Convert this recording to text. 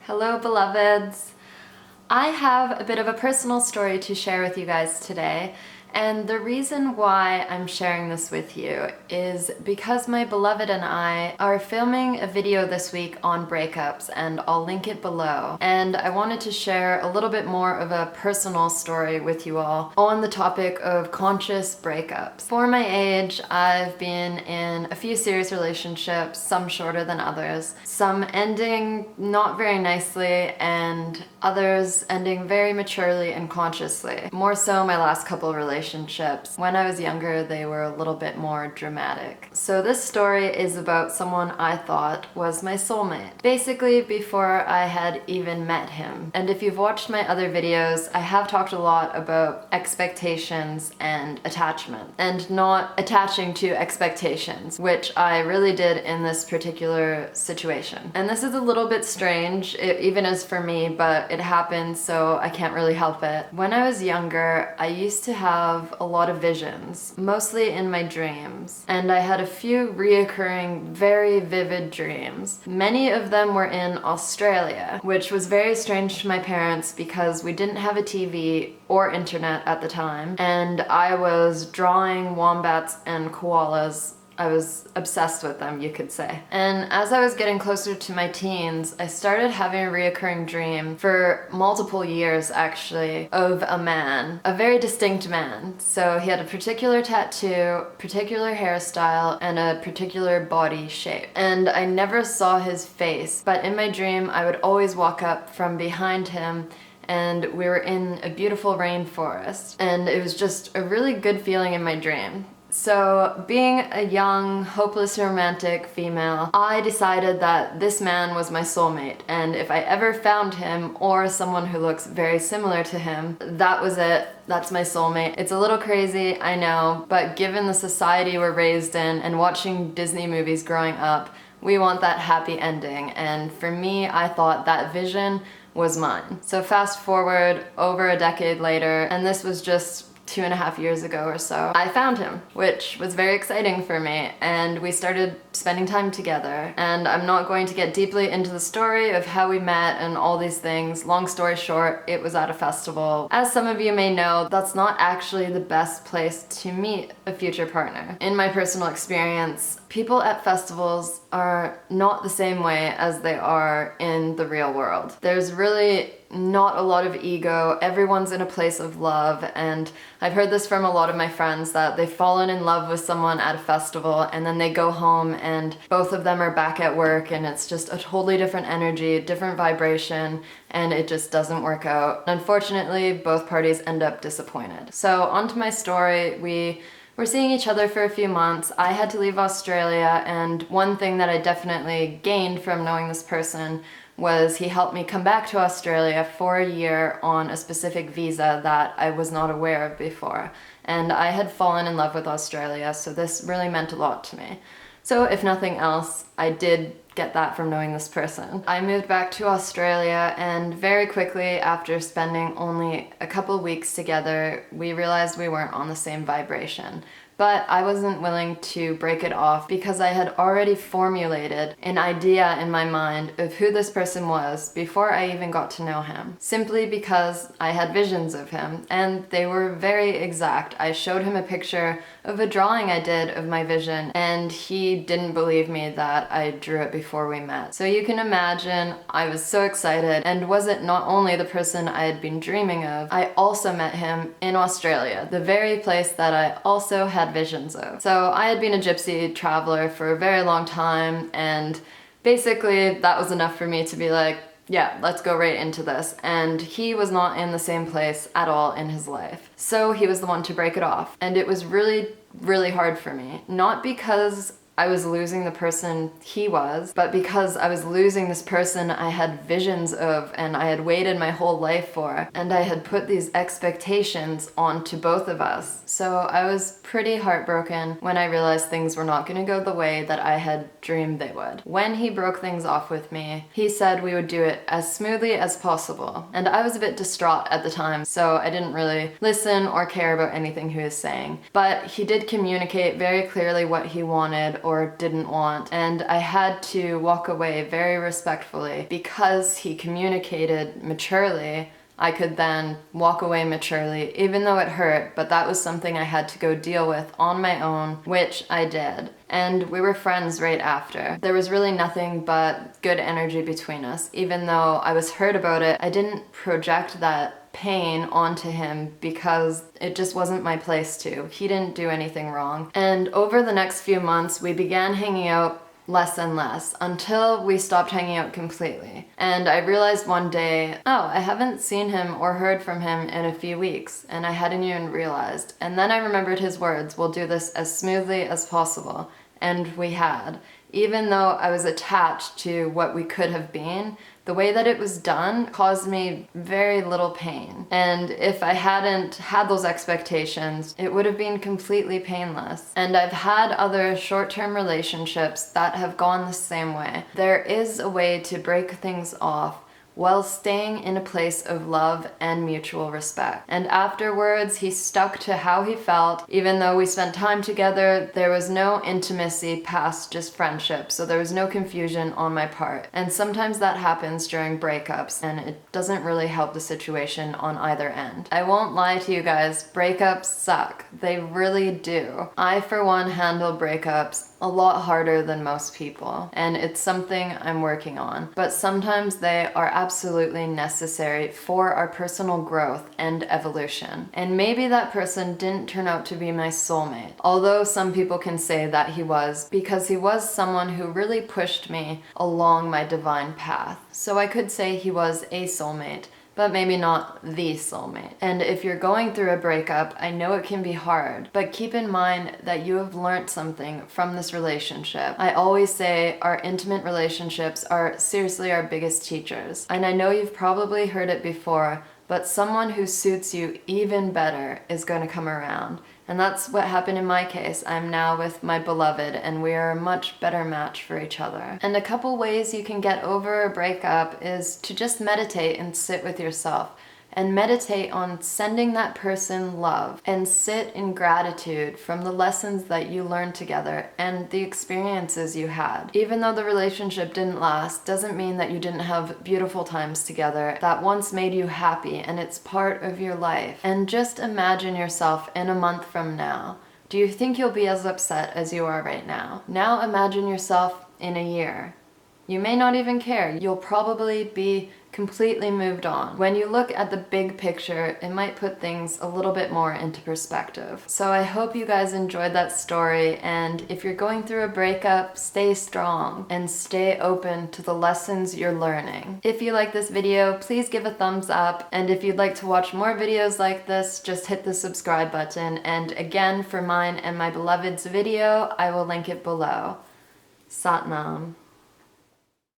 Hello, beloveds. I have a bit of a personal story to share with you guys today, and the reason why I'm sharing this with you is because my beloved and I are filming a video this week on breakups, and I'll link it below. And I wanted to share a little bit more of a personal story with you all on the topic of conscious breakups. For my age, I've been in a few serious relationships, some shorter than others, some ending not very nicely, and others ending very maturely and consciously. More so my last couple of relationships. When I was younger, they were a little bit more dramatic. So this story is about someone I thought was my soulmate. Basically, before I had even met him. And if you've watched my other videos, I have talked a lot about expectations and attachment, and not attaching to expectations, which I really did in this particular situation. And this is a little bit strange, it even is for me, but it happened, so I can't really help it. When I was younger, I used to have a lot of visions, mostly in my dreams, and I had a few reoccurring, very vivid dreams. Many of them were in Australia, which was very strange to my parents because we didn't have a TV or internet at the time, and I was drawing wombats and koalas. I was obsessed with them, you could say. And as I was getting closer to my teens, I started having a reoccurring dream for multiple years, actually, of a man, a very distinct man. So he had a particular tattoo, particular hairstyle, and a particular body shape. And I never saw his face, but in my dream, I would always walk up from behind him, and we were in a beautiful rainforest. And it was just a really good feeling in my dream. So, being a young, hopeless romantic female, I decided that this man was my soulmate, and if I ever found him or someone who looks very similar to him, that was it. That's my soulmate. It's a little crazy, I know, but given the society we're raised in and watching Disney movies growing up, we want that happy ending, and for me, I thought that vision was mine. So fast forward over a decade later, and this was just 2.5 years ago or so, I found him, which was very exciting for me, and we started spending time together. And I'm not going to get deeply into the story of how we met and all these things. Long story short, it was at a festival. As some of you may know, that's not actually the best place to meet a future partner. In my personal experience, people at festivals are not the same way as they are in the real world. There's really not a lot of ego, everyone's in a place of love, and I've heard this from a lot of my friends that they've fallen in love with someone at a festival and then they go home and both of them are back at work and it's just a totally different energy, different vibration, and it just doesn't work out. Unfortunately, both parties end up disappointed. So onto my story, we're seeing each other for a few months. I had to leave Australia, and one thing that I definitely gained from knowing this person was he helped me come back to Australia for a year on a specific visa that I was not aware of before. And I had fallen in love with Australia, so this really meant a lot to me. So if nothing else, I did get that from knowing this person. I moved back to Australia, and very quickly after spending only a couple weeks together, we realized we weren't on the same vibration. But I wasn't willing to break it off because I had already formulated an idea in my mind of who this person was before I even got to know him. Simply because I had visions of him, and they were very exact. I showed him a picture of a drawing I did of my vision, and he didn't believe me that I drew it before we met. So you can imagine I was so excited, and was it not only the person I had been dreaming of, I also met him in Australia, the very place that I also had visions of. So I had been a gypsy traveler for a very long time, and basically that was enough for me to be like, yeah, let's go right into this. And he was not in the same place at all in his life. So he was the one to break it off. And it was really, really hard for me. Not because I was losing the person he was, but because I was losing this person I had visions of and I had waited my whole life for, and I had put these expectations onto both of us. So I was pretty heartbroken when I realized things were not going to go the way that I had dreamed they would. When he broke things off with me, he said we would do it as smoothly as possible, and I was a bit distraught at the time, so I didn't really listen or care about anything he was saying. But he did communicate very clearly what he wanted, or or didn't want, and I had to walk away very respectfully. Because he communicated maturely, I could then walk away maturely, even though it hurt, but that was something I had to go deal with on my own, which I did. And we were friends right after. There was really nothing but good energy between us. Even though I was hurt about it, I didn't project that pain onto him because it just wasn't my place to. He didn't do anything wrong. And over the next few months, we began hanging out less and less until we stopped hanging out completely. And I realized one day, oh, I haven't seen him or heard from him in a few weeks, and I hadn't even realized. And then I remembered his words, "We'll do this as smoothly as possible." And we had. Even though I was attached to what we could have been, the way that it was done caused me very little pain. And if I hadn't had those expectations, it would have been completely painless. And I've had other short-term relationships that have gone the same way. There is a way to break things off while staying in a place of love and mutual respect. And afterwards, he stuck to how he felt. Even though we spent time together, there was no intimacy past just friendship, so there was no confusion on my part. And sometimes that happens during breakups, and it doesn't really help the situation on either end. I won't lie to you guys, breakups suck. They really do. I, for one, handle breakups a lot harder than most people, and it's something I'm working on. But sometimes they are absolutely necessary for our personal growth and evolution. And maybe that person didn't turn out to be my soulmate, although some people can say that he was, because he was someone who really pushed me along my divine path. So I could say he was a soulmate, but maybe not the soulmate. And if you're going through a breakup, I know it can be hard, but keep in mind that you have learned something from this relationship. I always say our intimate relationships are seriously our biggest teachers. And I know you've probably heard it before, but someone who suits you even better is going to come around. And that's what happened in my case. I'm now with my beloved, and we are a much better match for each other. And a couple ways you can get over a breakup is to just meditate and sit with yourself. And meditate on sending that person love, and sit in gratitude from the lessons that you learned together and the experiences you had. Even though the relationship didn't last, doesn't mean that you didn't have beautiful times together that once made you happy, and it's part of your life. And just imagine yourself in a month from now. Do you think you'll be as upset as you are right now? Now imagine yourself in a year. You may not even care. You'll probably be completely moved on. When you look at the big picture, it might put things a little bit more into perspective. So I hope you guys enjoyed that story, and if you're going through a breakup, stay strong and stay open to the lessons you're learning. If you like this video, please give a thumbs up, and if you'd like to watch more videos like this, just hit the subscribe button. And again, for mine and my beloved's video, I will link it below. Satnam.